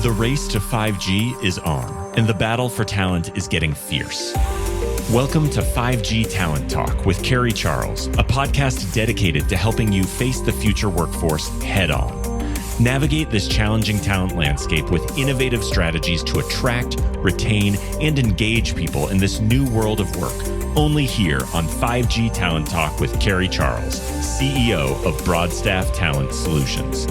The race to 5G is on, and the battle for talent is getting fierce. Welcome to 5G Talent Talk with Carrie Charles, a podcast dedicated to helping you face the future workforce head on. Navigate this challenging talent landscape with innovative strategies to attract, retain, and engage people in this new world of work. Only here on 5G Talent Talk with Carrie Charles, CEO of Broadstaff Talent Solutions.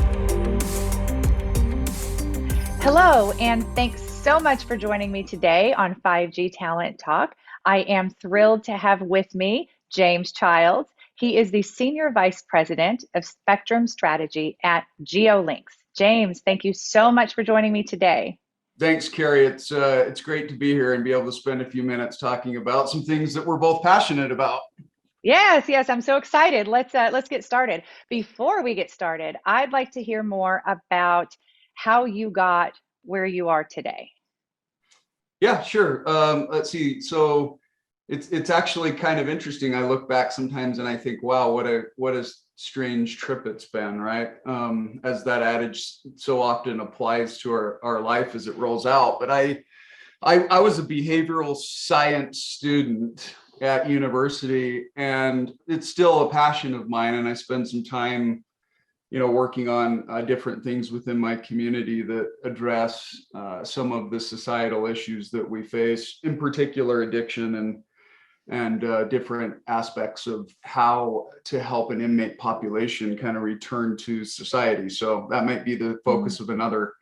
Hello, and thanks so much for joining me today on 5G Talent Talk. I am thrilled to have with me James Childs. He is the Senior Vice President of Spectrum Strategy at GeoLinks. James, thank you so much for joining me today. Thanks, Carrie. It's great to be here and be able to spend a few minutes talking about some things that we're both passionate about. Yes, I'm so excited. Let's get started. Before we get started, I'd like to hear more about how you got where you are today. Yeah, sure. Let's see. So it's actually kind of interesting. I look back sometimes and I think, wow, what a strange trip it's been, right? As that adage so often applies to our life as it rolls out. But I was a behavioral science student at university, and it's still a passion of mine. And I spend some time working on different things within my community that address some of the societal issues that we face, in particular addiction and different aspects of how to help an inmate population kind of return to society. So that might be the focus of another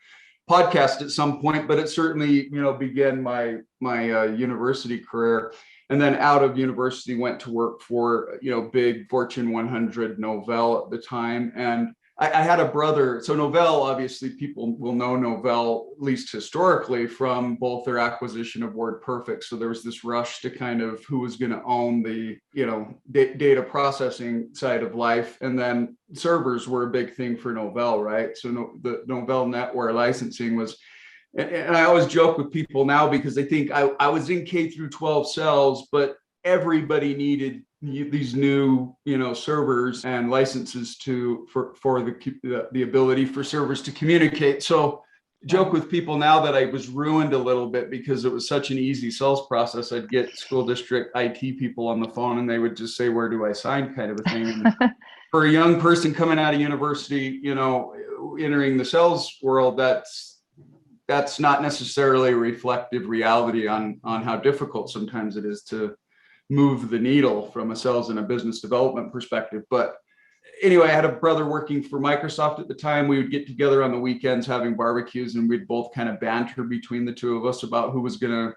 podcast at some point, but it certainly, began my university career. And then out of university, went to work for, big Fortune 100 Novell at the time. And I had a brother. So Novell, obviously people will know Novell, at least historically, from both their acquisition of WordPerfect. So there was this rush to kind of who was going to own the, data processing side of life. And then servers were a big thing for Novell, right? So the Novell NetWare licensing was, and I always joke with people now because they think I was in K through 12 cells, but everybody needed these new, servers and licenses for the ability for servers to communicate. So joke with people now that I was ruined a little bit because it was such an easy sales process. I'd get school district IT people on the phone and they would just say, "Where do I sign?" kind of a thing. And for a young person coming out of university, entering the sales world, that's not necessarily a reflective reality on how difficult sometimes it is to move the needle from a sales and a business development perspective. But anyway, I had a brother working for Microsoft at the time. We would get together on the weekends having barbecues, and we'd both kind of banter between the two of us about who was going to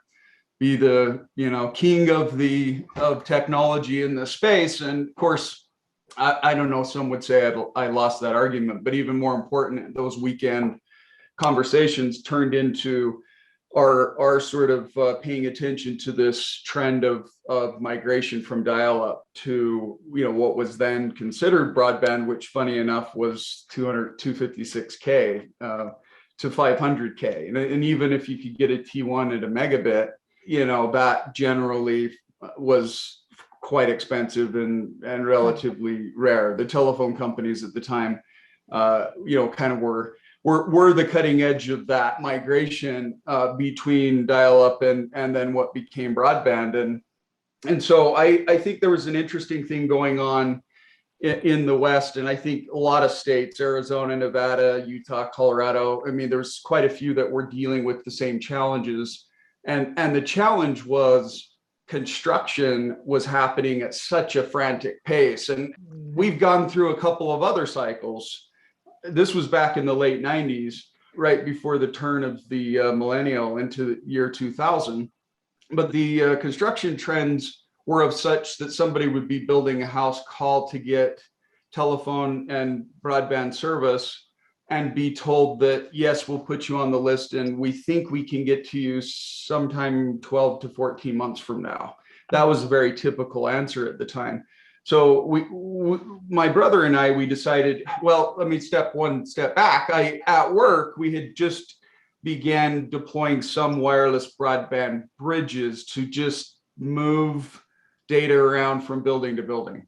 be the, king of technology in the space. And of course, I don't know, some would say I lost that argument, but even more important, those weekend conversations turned into our sort of paying attention to this trend of migration from dial-up to what was then considered broadband, which funny enough was 256K to 500K, and even if you could get a T1 at a megabit, that generally was quite expensive and relatively rare. The telephone companies at the time, kind of were the cutting edge of that migration between dial-up and then what became broadband. And so I think there was an interesting thing going on in the West. And I think a lot of states, Arizona, Nevada, Utah, Colorado, there's quite a few that were dealing with the same challenges. And the challenge was construction was happening at such a frantic pace. And we've gone through a couple of other cycles. This was back in the late 90s, right before the turn of the millennial into the year 2000. But the construction trends were of such that somebody would be building a house, call to get telephone and broadband service and be told that, yes, we'll put you on the list and we think we can get to you sometime 12 to 14 months from now. That was a very typical answer at the time. So my brother and I, we decided, well, let me step back. At work, we had just began deploying some wireless broadband bridges to just move data around from building to building.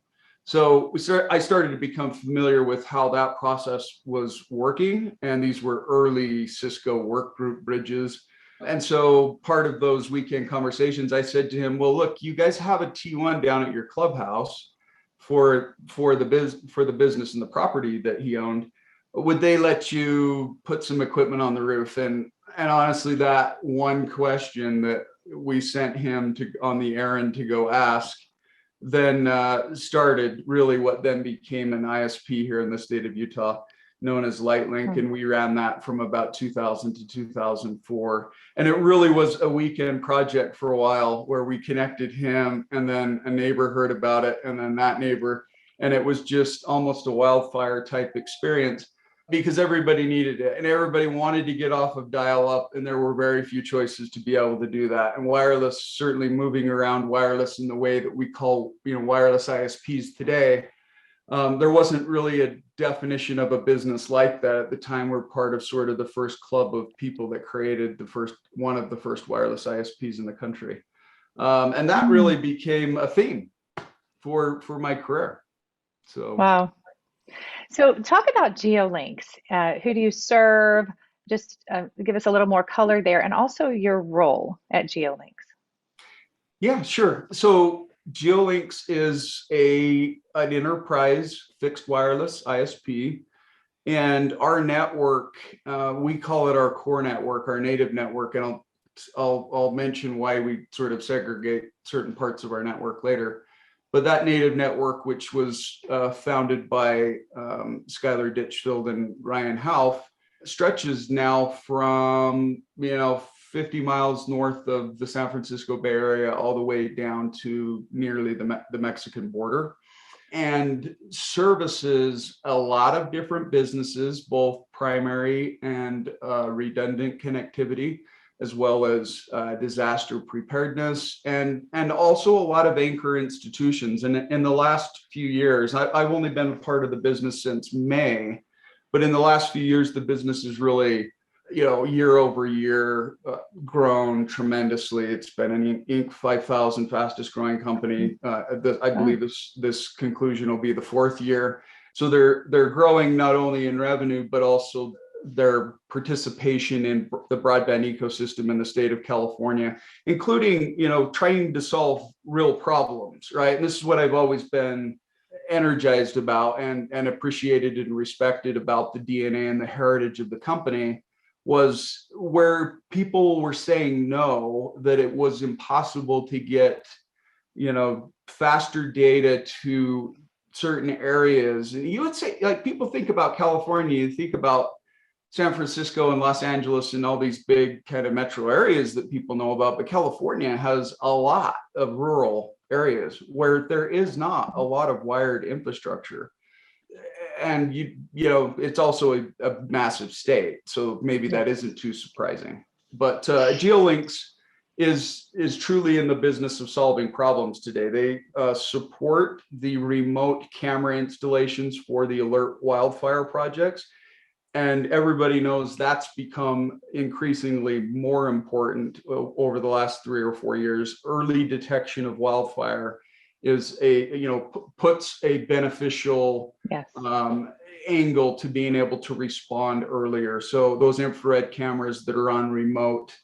So I started to become familiar with how that process was working. And these were early Cisco work group bridges. And so part of those weekend conversations, I said to him, well, look, you guys have a T1 down at your clubhouse for the business and the property that he owned. Would they let you put some equipment on the roof? And honestly, that one question that we sent him on the errand to go ask, then started really what then became an ISP here in the state of Utah, known as Lightlink. And we ran that from about 2000 to 2004. And it really was a weekend project for a while, where we connected him, and then a neighbor heard about it, and then that neighbor. And it was just almost a wildfire type experience, because everybody needed it and everybody wanted to get off of dial up, and there were very few choices to be able to do that. And wireless, certainly moving around wireless in the way that we call, wireless ISPs today, there wasn't really a definition of a business like that at the time. We're part of sort of the first club of people that created one of the first wireless ISPs in the country. And that really became a theme for my career. So wow. So talk about GeoLinks. Who do you serve? Just give us a little more color there, and also your role at GeoLinks. Yeah, sure. So GeoLinks is an enterprise fixed wireless ISP, and our network, we call it our core network, our native network, and I'll mention why we sort of segregate certain parts of our network later. But that native network, which was founded by Skylar Ditchfield and Ryan Houff, stretches now from 50 miles north of the San Francisco Bay Area all the way down to nearly the Mexican border, and services a lot of different businesses, both primary and redundant connectivity, as well as disaster preparedness, and also a lot of anchor institutions. And in the last few years, I've only been a part of the business since May, but in the last few years, the business has really, year over year, grown tremendously. It's been an Inc. 5000 fastest growing company. I believe this conclusion will be the fourth year. So they're growing not only in revenue, but also their participation in the broadband ecosystem in the state of California, including, trying to solve real problems, right? And this is what I've always been energized about and appreciated and respected about the DNA and the heritage of the company, was where people were saying no, that it was impossible to get, faster data to certain areas. And you would say, like, people think about California, you think about San Francisco and Los Angeles and all these big kind of metro areas that people know about, but California has a lot of rural areas where there is not a lot of wired infrastructure. And it's also a massive state, so maybe that isn't too surprising. But GeoLinks is truly in the business of solving problems today. They support the remote camera installations for the alert wildfire projects. And everybody knows that's become increasingly more important over the last 3 or 4 years. Early detection of wildfire is puts a beneficial angle to being able to respond earlier. So those infrared cameras that are on remote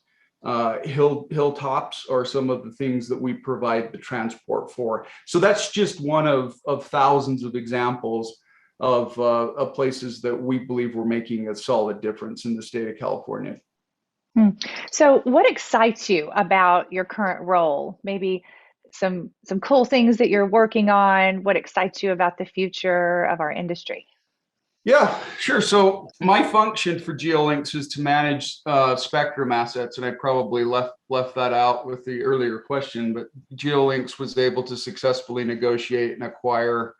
hilltops are some of the things that we provide the transport for. So that's just one of thousands of examples of places that we believe we're making a solid difference in the state of California. So what excites you about your current role? Maybe some cool things that you're working on. What excites you about the future of our industry? Yeah, sure. So my function for GeoLinks is to manage spectrum assets, and I probably left that out with the earlier question, but GeoLinks was able to successfully negotiate and acquire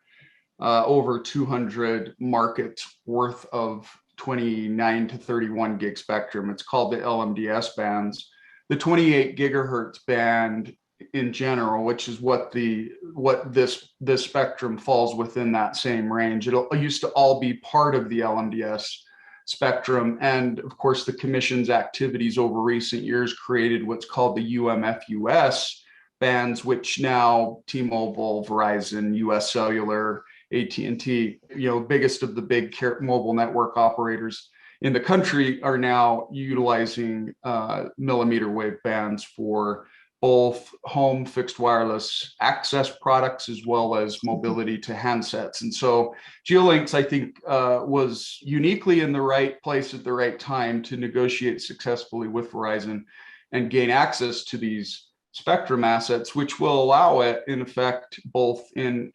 over 200 markets worth of 29 to 31 gig spectrum. It's called the LMDS bands. The 28 gigahertz band in general, which is what this spectrum falls within that same range. It used to all be part of the LMDS spectrum. And of course, the commission's activities over recent years created what's called the UMFUS bands, which now T-Mobile, Verizon, US Cellular, AT&T, biggest of the big mobile network operators in the country are now utilizing millimeter wave bands for both home fixed wireless access products as well as mobility to handsets. And so GeoLinks, I think, was uniquely in the right place at the right time to negotiate successfully with Verizon and gain access to these spectrum assets, which will allow it, in effect, both in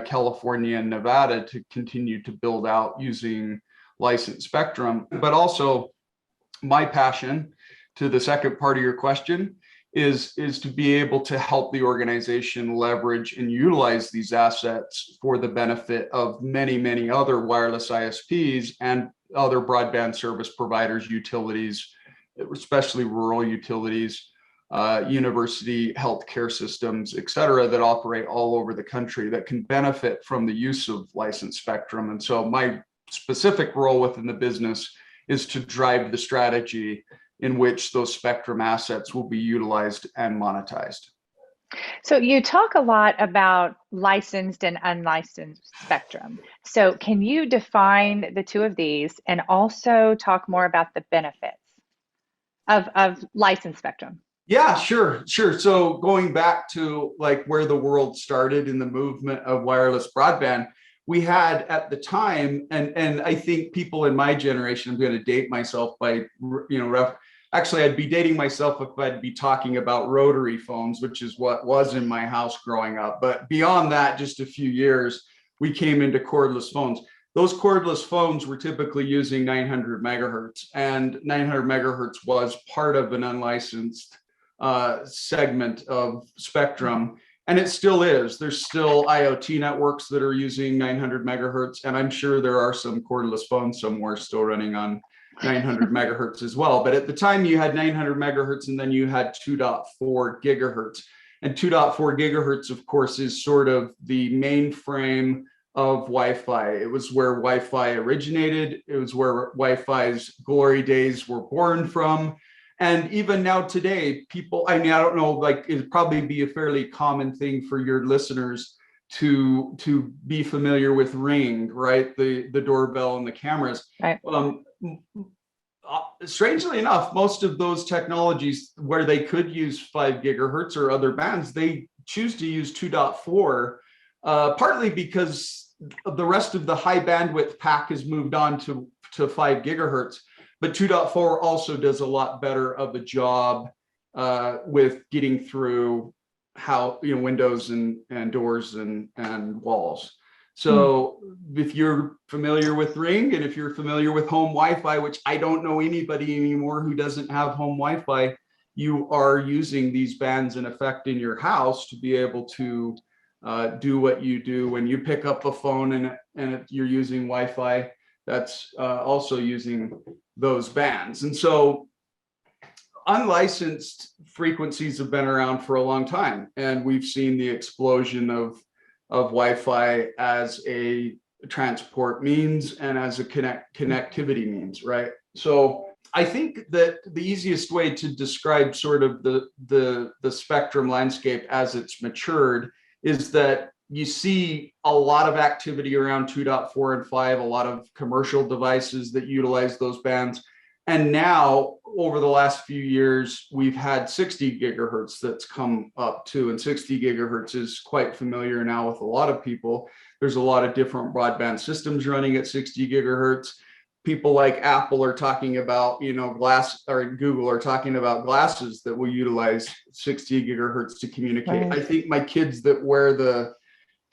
California and Nevada, to continue to build out using licensed spectrum. But also, my passion, to the second part of your question, is to be able to help the organization leverage and utilize these assets for the benefit of many, many other wireless ISPs and other broadband service providers, utilities, especially rural utilities, university healthcare systems, et cetera, that operate all over the country that can benefit from the use of licensed spectrum. And so my specific role within the business is to drive the strategy in which those spectrum assets will be utilized and monetized. So you talk a lot about licensed and unlicensed spectrum. So can you define the two of these and also talk more about the benefits of licensed spectrum? Yeah, sure. So going back to like where the world started in the movement of wireless broadband, we had at the time, and I think people in my generation, I'm going to date myself by, actually I'd be dating myself if I'd be talking about rotary phones, which is what was in my house growing up. But beyond that, just a few years, we came into cordless phones. Those cordless phones were typically using 900 megahertz, and 900 megahertz was part of an unlicensed segment of spectrum. And it still is. There's still IoT networks that are using 900 megahertz. And I'm sure there are some cordless phones somewhere still running on 900 megahertz as well. But at the time you had 900 megahertz and then you had 2.4 gigahertz. And 2.4 gigahertz, of course, is sort of the mainframe of Wi-Fi. It was where Wi-Fi originated. It was where Wi-Fi's glory days were born from. And even now today, people, I don't know, like it'd probably be a fairly common thing for your listeners to be familiar with Ring, right? The doorbell and the cameras. Right. Strangely enough, most of those technologies where they could use 5 gigahertz or other bands, they choose to use 2.4, partly because the rest of the high bandwidth pack has moved on to 5 gigahertz. But 2.4 also does a lot better of a job with getting through windows and doors and walls. So if you're familiar with Ring and if you're familiar with home Wi-Fi, which I don't know anybody anymore who doesn't have home Wi-Fi, you are using these bands in effect in your house to be able to do what you do when you pick up a phone and you're using Wi-Fi. That's also using those bands. And so unlicensed frequencies have been around for a long time. And we've seen the explosion of Wi-Fi as a transport means and as a connectivity means, right? So I think that the easiest way to describe sort of the spectrum landscape as it's matured is that you see a lot of activity around 2.4 and 5, a lot of commercial devices that utilize those bands. And now, over the last few years, we've had 60 gigahertz that's come up too. And 60 gigahertz is quite familiar now with a lot of people. There's a lot of different broadband systems running at 60 gigahertz. People like Apple are talking about, glass, or Google are talking about glasses that will utilize 60 gigahertz to communicate. Right. I think my kids that wear the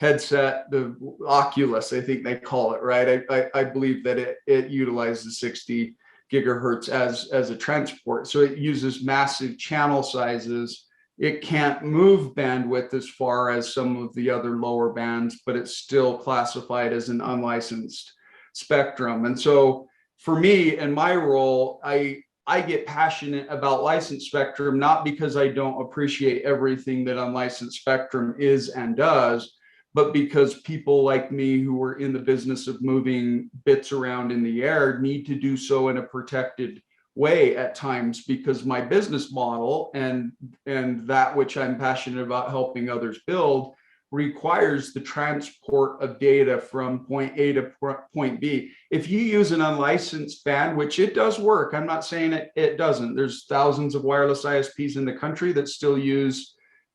headset, the Oculus, I think they call it, right? I believe that it utilizes 60 gigahertz as a transport. So it uses massive channel sizes. It can't move bandwidth as far as some of the other lower bands, but it's still classified as an unlicensed spectrum. And so for me and my role, I get passionate about licensed spectrum, not because I don't appreciate everything that unlicensed spectrum is and does, but because people like me who are in the business of moving bits around in the air need to do so in a protected way at times, because my business model and that which I'm passionate about helping others build requires the transport of data from point A to point B. If you use an unlicensed band, which it does work, I'm not saying it doesn't. There's thousands of wireless ISPs in the country that still use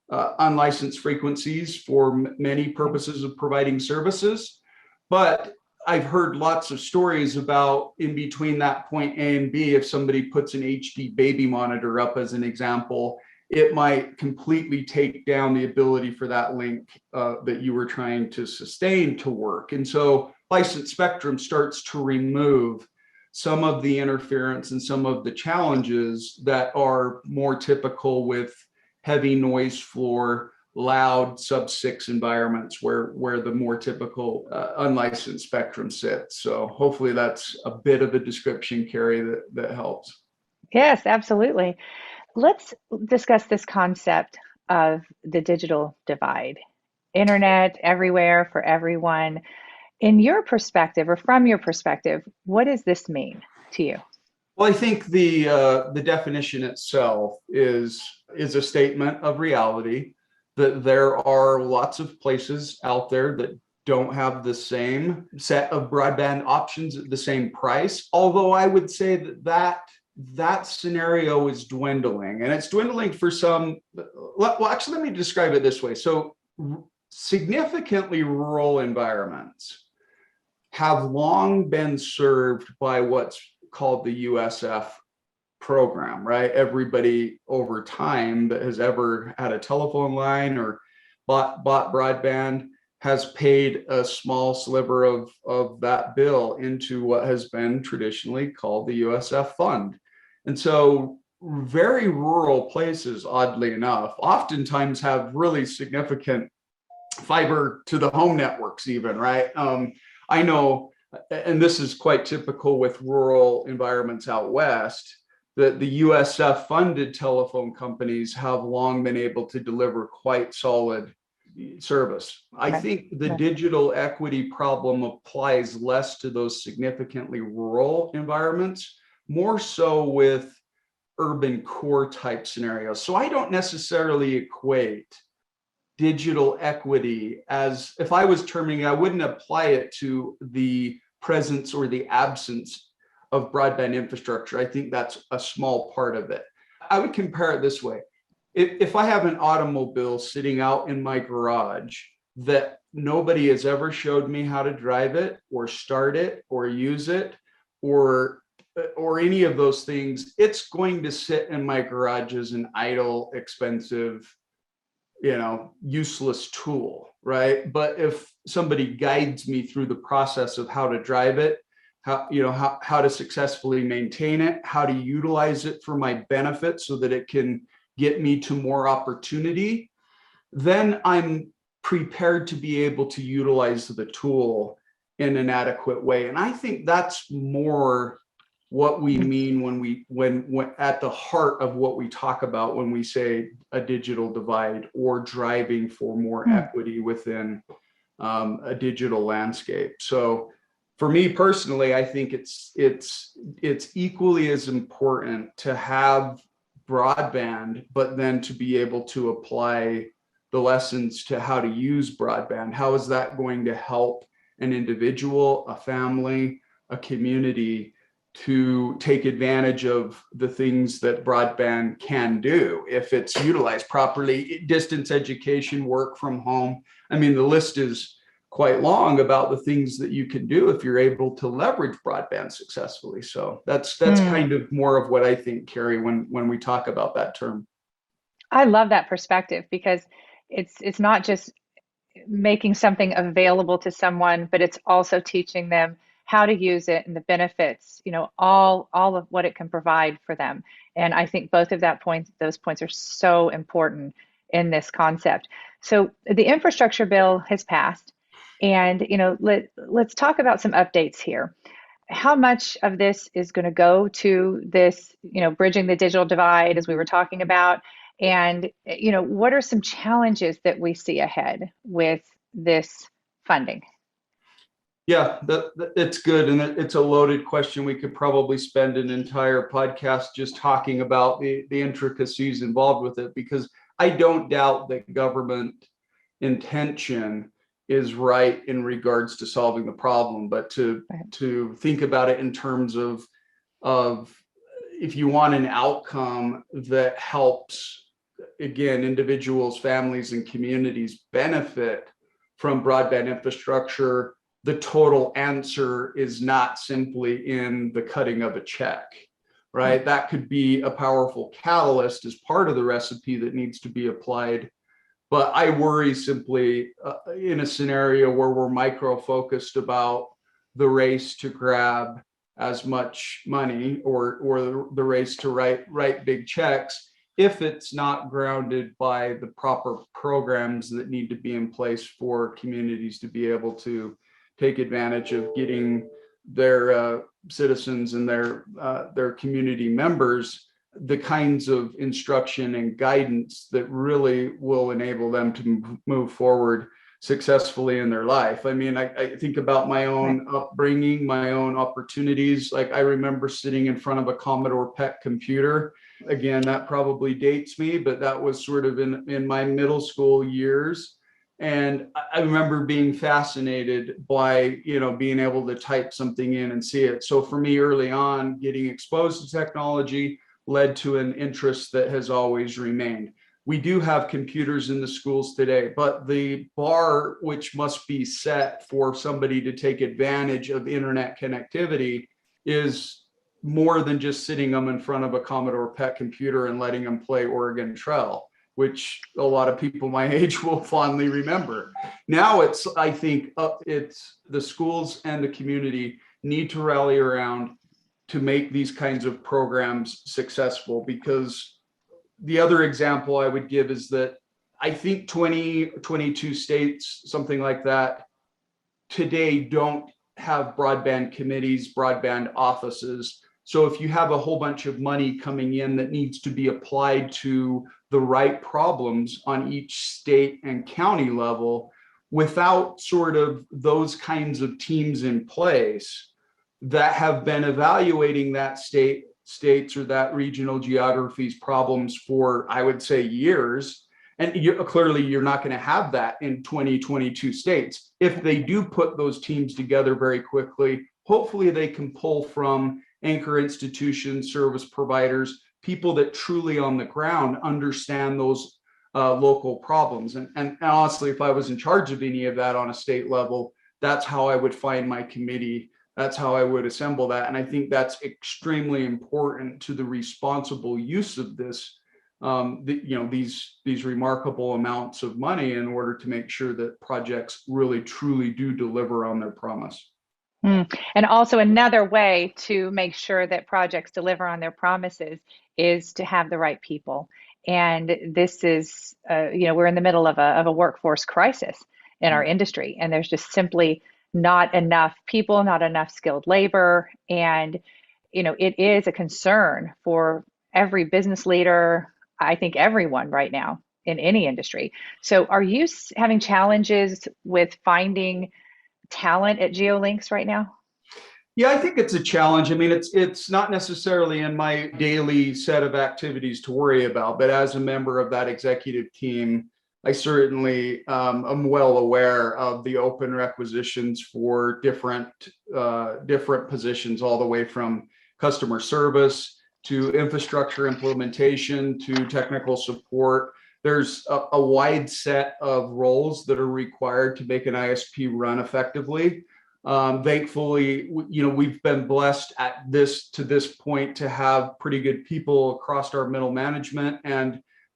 unlicensed frequencies for many purposes of providing services. But I've heard lots of stories about in between that point A and B, if somebody puts an HD baby monitor up as an example, it might completely take down the ability for that link that you were trying to sustain to work. And so licensed spectrum starts to remove some of the interference and some of the challenges that are more typical with heavy noise floor, loud sub-6 environments where the more typical unlicensed spectrum sits. So hopefully that's a bit of a description, Carrie, that helps. Yes, absolutely. Let's discuss this concept of the digital divide. Internet everywhere for everyone. In your perspective, or from your perspective, what does this mean to you? Well, I think the definition itself is a statement of reality, that there are lots of places out there that don't have the same set of broadband options at the same price. Although I would say that scenario is dwindling, and it's dwindling for some. Well, actually, let me describe it this way. So significantly rural environments have long been served by what's called the USF program, right? Everybody over time that has ever had a telephone line or bought broadband has paid a small sliver of that bill into what has been traditionally called the USF fund. And so very rural places, oddly enough, oftentimes have really significant fiber to the home networks even, right? I know, and this is quite typical with rural environments out west, that the USF funded telephone companies have long been able to deliver quite solid service. I think the digital equity problem applies less to those significantly rural environments, more so with urban core type scenarios. So I don't necessarily equate digital equity as, if I was terming it, I wouldn't apply it to the presence or the absence of broadband infrastructure. I think that's a small part of it. I would compare it this way. If I have an automobile sitting out in my garage that nobody has ever showed me how to drive it or start it or use it or any of those things, it's going to sit in my garage as an idle, expensive, useless tool, right? But if somebody guides me through the process of how to drive it, how to successfully maintain it, how to utilize it for my benefit so that it can get me to more opportunity, then I'm prepared to be able to utilize the tool in an adequate way. And I think that's more what we mean when at the heart of what we talk about when we say a digital divide or driving for more equity within a digital landscape. So for me personally, I think it's equally as important to have broadband, but then to be able to apply the lessons to how to use broadband. How is that going to help an individual, a family, a community to take advantage of the things that broadband can do if it's utilized properly? Distance education, work from home. I mean, the list is quite long about the things that you can do if you're able to leverage broadband successfully. So that's kind of more of what I think, Carrie, when we talk about that term. I love that perspective because it's not just making something available to someone, but it's also teaching them how to use it and the benefits, all of what it can provide for them. And I think both of those points are so important in this concept. So the infrastructure bill has passed, and let's talk about some updates here. How much of this is going to go to this, bridging the digital divide, as we were talking about? And, what are some challenges that we see ahead with this funding? Yeah, it's good. And it's a loaded question. We could probably spend an entire podcast just talking about the intricacies involved with it, because I don't doubt that government intention is right in regards to solving the problem, but to think about it in terms of if you want an outcome that helps, again, individuals, families, and communities benefit from broadband infrastructure, the total answer is not simply in the cutting of a check, right? That could be a powerful catalyst as part of the recipe that needs to be applied. But I worry simply in a scenario where we're micro-focused about the race to grab as much money or the race to write big checks, if it's not grounded by the proper programs that need to be in place for communities to be able to take advantage of getting their citizens and their community members the kinds of instruction and guidance that really will enable them to move forward successfully in their life. I mean, I think about my own upbringing, my own opportunities. Like, I remember sitting in front of a Commodore PET computer. Again, that probably dates me, but that was sort of in my middle school years. And I remember being fascinated by, being able to type something in and see it. So for me, early on, getting exposed to technology led to an interest that has always remained. We do have computers in the schools today, but the bar which must be set for somebody to take advantage of internet connectivity is more than just sitting them in front of a Commodore PET computer and letting them play Oregon Trail, which a lot of people my age will fondly remember. Now I think it's the schools and the community need to rally around to make these kinds of programs successful. Because the other example I would give is that I think 22 states, something like that, today don't have broadband committees, broadband offices. So if you have a whole bunch of money coming in that needs to be applied to the right problems on each state and county level, without sort of those kinds of teams in place that have been evaluating that states or that regional geography's problems for, I would say, years. And clearly you're not going to have that in 22 states. If they do put those teams together very quickly, hopefully they can pull from anchor institutions, service providers, people that truly on the ground understand those local problems. And honestly, if I was in charge of any of that on a state level, that's how I would find my committee. That's how I would assemble that. And I think that's extremely important to the responsible use of this, these remarkable amounts of money in order to make sure that projects really, truly do deliver on their promise. And also another way to make sure that projects deliver on their promises is to have the right people. And this is, we're in the middle of a workforce crisis in our industry, and there's just simply not enough people, not enough skilled labor. And, it is a concern for every business leader, I think everyone right now in any industry. So are you having challenges with finding talent at GeoLinks right now? Yeah, I think it's a challenge. I mean, it's not necessarily in my daily set of activities to worry about, but as a member of that executive team, I certainly am well aware of the open requisitions for different positions, all the way from customer service to infrastructure implementation to technical support. There's a wide set of roles that are required to make an ISP run effectively. Thankfully, we've been blessed to this point to have pretty good people across our middle management,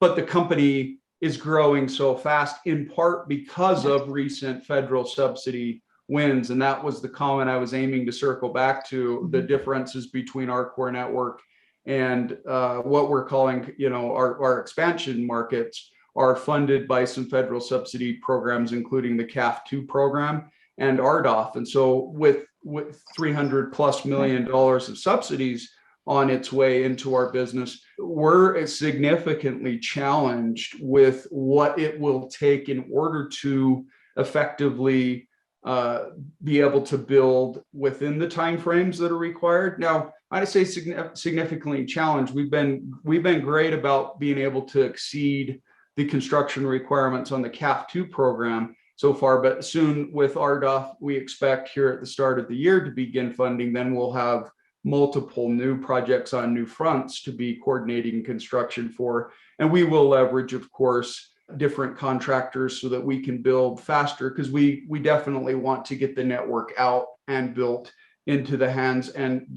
but the company is growing so fast in part because of recent federal subsidy wins. And that was the comment I was aiming to circle back to, the differences between our core network and what we're calling, our expansion markets are funded by some federal subsidy programs, including the CAF2 program and RDOF. And so with $300+ million of subsidies on its way into our business, we're significantly challenged with what it will take in order to effectively be able to build within the timeframes that are required. Now, I'd say significantly challenged. We've been great about being able to exceed the construction requirements on the CAF2 program so far, but soon with RDOF, we expect here at the start of the year to begin funding. Then we'll have multiple new projects on new fronts to be coordinating construction for, and we will leverage, of course, different contractors so that we can build faster, because we definitely want to get the network out and built into the hands and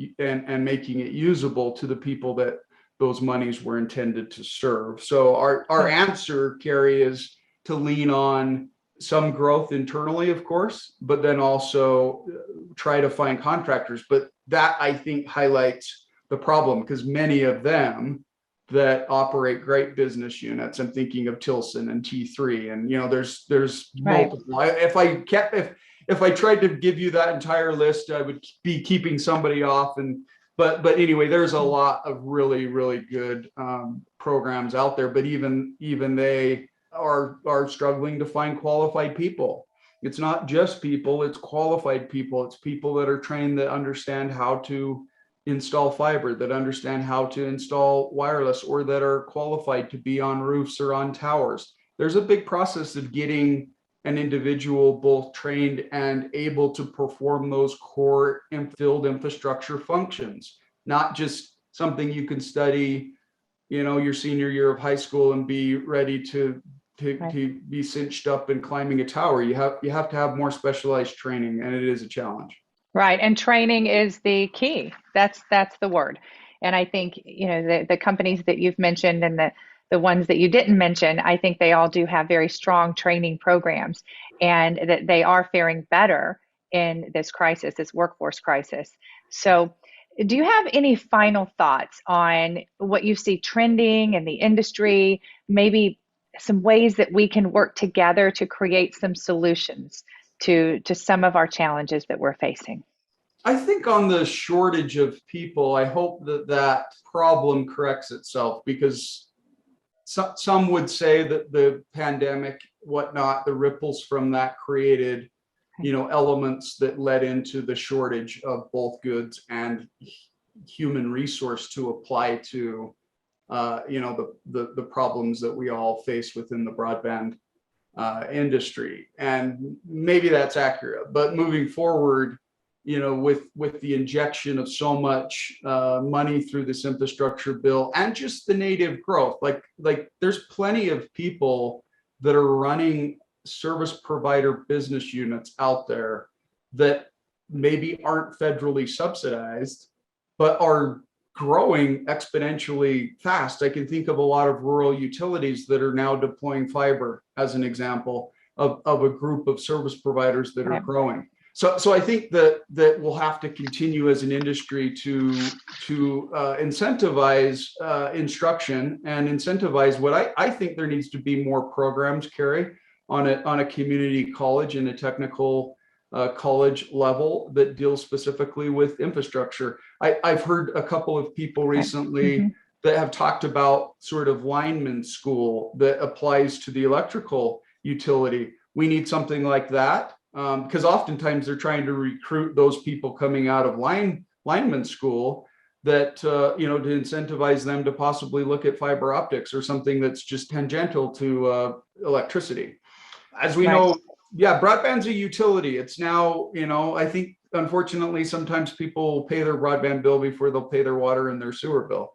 making it usable to the people that those monies were intended to serve. So our answer, Carrie, is to lean on some growth internally, of course, but then also try to find contractors. But that, I think, highlights the problem, because many of them that operate great business units, I'm thinking of Tilson and T3, and there's multiple. If I tried to give you that entire list, I would be keeping somebody off. But anyway, there's a lot of really, really good programs out there, but even they are struggling to find qualified people. It's not just people, it's qualified people. It's people that are trained, that understand how to install fiber, that understand how to install wireless, or that are qualified to be on roofs or on towers. There's a big process of getting an individual both trained and able to perform those core field infrastructure functions, not just something you can study, your senior year of high school and be ready to be cinched up and climbing a tower. You have to have more specialized training, and it is a challenge. Right. And training is the key. That's the word. And I think, the companies that you've mentioned and the ones that you didn't mention, I think they all do have very strong training programs, and that they are faring better in this crisis, this workforce crisis. So do you have any final thoughts on what you see trending in the industry, maybe some ways that we can work together to create some solutions to some of our challenges that we're facing? I think on the shortage of people, I hope that problem corrects itself, because some would say that the pandemic, whatnot, the ripples from that created, elements that led into the shortage of both goods and human resource to apply to, the problems that we all face within the broadband industry. And maybe that's accurate, but moving forward, with the injection of so much money through this infrastructure bill and just the native growth, like there's plenty of people that are running service provider business units out there that maybe aren't federally subsidized, but are growing exponentially fast. I can think of a lot of rural utilities that are now deploying fiber as an example of a group of service providers that are growing. So I think that we'll have to continue as an industry to incentivize instruction and incentivize what I think there needs to be more programs, Carrie, on a community college and a technical college level that deals specifically with infrastructure. I've heard a couple of people recently that have talked about sort of lineman school that applies to the electrical utility. We need something like that, because oftentimes they're trying to recruit those people coming out of lineman school that, to incentivize them to possibly look at fiber optics or something that's just tangential to electricity. As we know, broadband's a utility. It's now, I think, unfortunately, sometimes people pay their broadband bill before they'll pay their water and their sewer bill,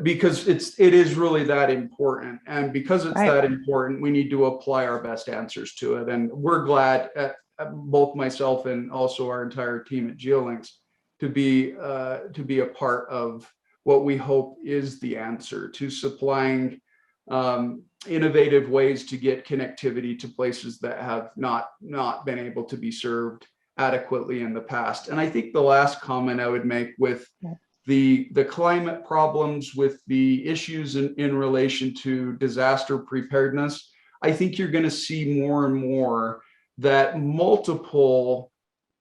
because it is really that important. And because it's that important, we need to apply our best answers to it. And we're glad, both myself and also our entire team at GeoLinks, to be a part of what we hope is the answer to supplying innovative ways to get connectivity to places that have not been able to be served adequately in the past. And I think the last comment I would make with the climate problems, with the issues in relation to disaster preparedness, I think you're going to see more and more that multiple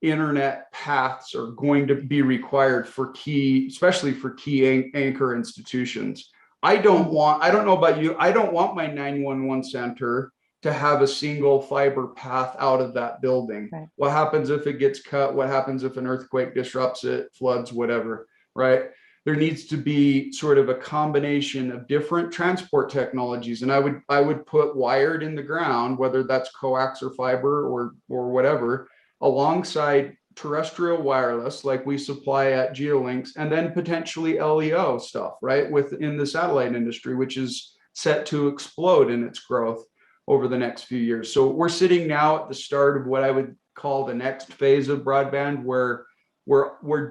internet paths are going to be required for especially for key anchor institutions. I don't know about you, I don't want my 911 center to have a single fiber path out of that building. Right. What happens if it gets cut? What happens if an earthquake disrupts it, floods, whatever, right? There needs to be sort of a combination of different transport technologies. And I would put wired in the ground, whether that's coax or fiber or whatever, alongside terrestrial wireless like we supply at GeoLinks, and then potentially LEO stuff, right, within the satellite industry, which is set to explode in its growth over the next few years. So we're sitting now at the start of what I would call the next phase of broadband, where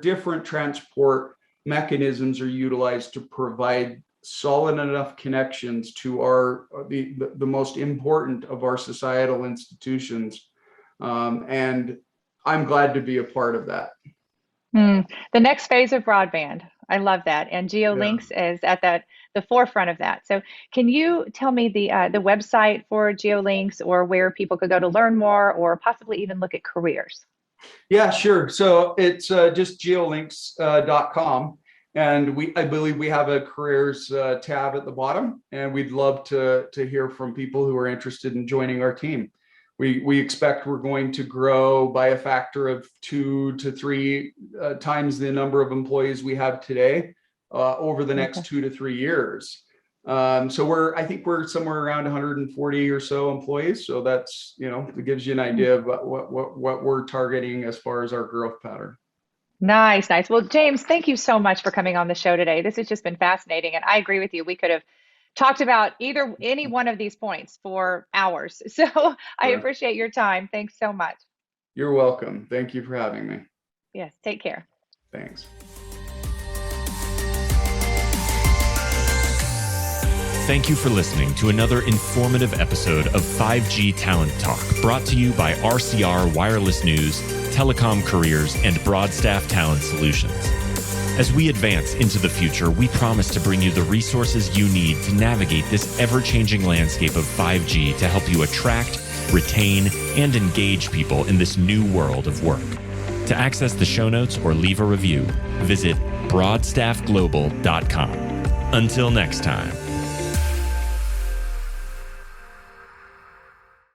different transport mechanisms are utilized to provide solid enough connections to the most important of our societal institutions. And I'm glad to be a part of that. The next phase of broadband. I love that. And GeoLinks is at the forefront of that. So can you tell me the website for GeoLinks, or where people could go to learn more, or possibly even look at careers? Yeah, sure. So it's just geolinks.com. And I believe we have a careers tab at the bottom, and we'd love to hear from people who are interested in joining our team. We expect we're going to grow by a factor of 2 to 3 times the number of employees we have today over the next 2 to 3 years. So I think we're somewhere around 140 or so employees. So that's, it gives you an idea of what we're targeting as far as our growth pattern. Nice. Well, James, thank you so much for coming on the show today. This has just been fascinating. And I agree with you. We could have talked about any one of these points for hours. So I appreciate your time. Thanks so much. You're welcome. Thank you for having me. Yes. Take care. Thanks. Thank you for listening to another informative episode of 5G Talent Talk, brought to you by RCR Wireless News, Telecom Careers, and Broadstaff Talent Solutions. As we advance into the future, we promise to bring you the resources you need to navigate this ever-changing landscape of 5G to help you attract, retain, and engage people in this new world of work. To access the show notes or leave a review, visit broadstaffglobal.com. Until next time.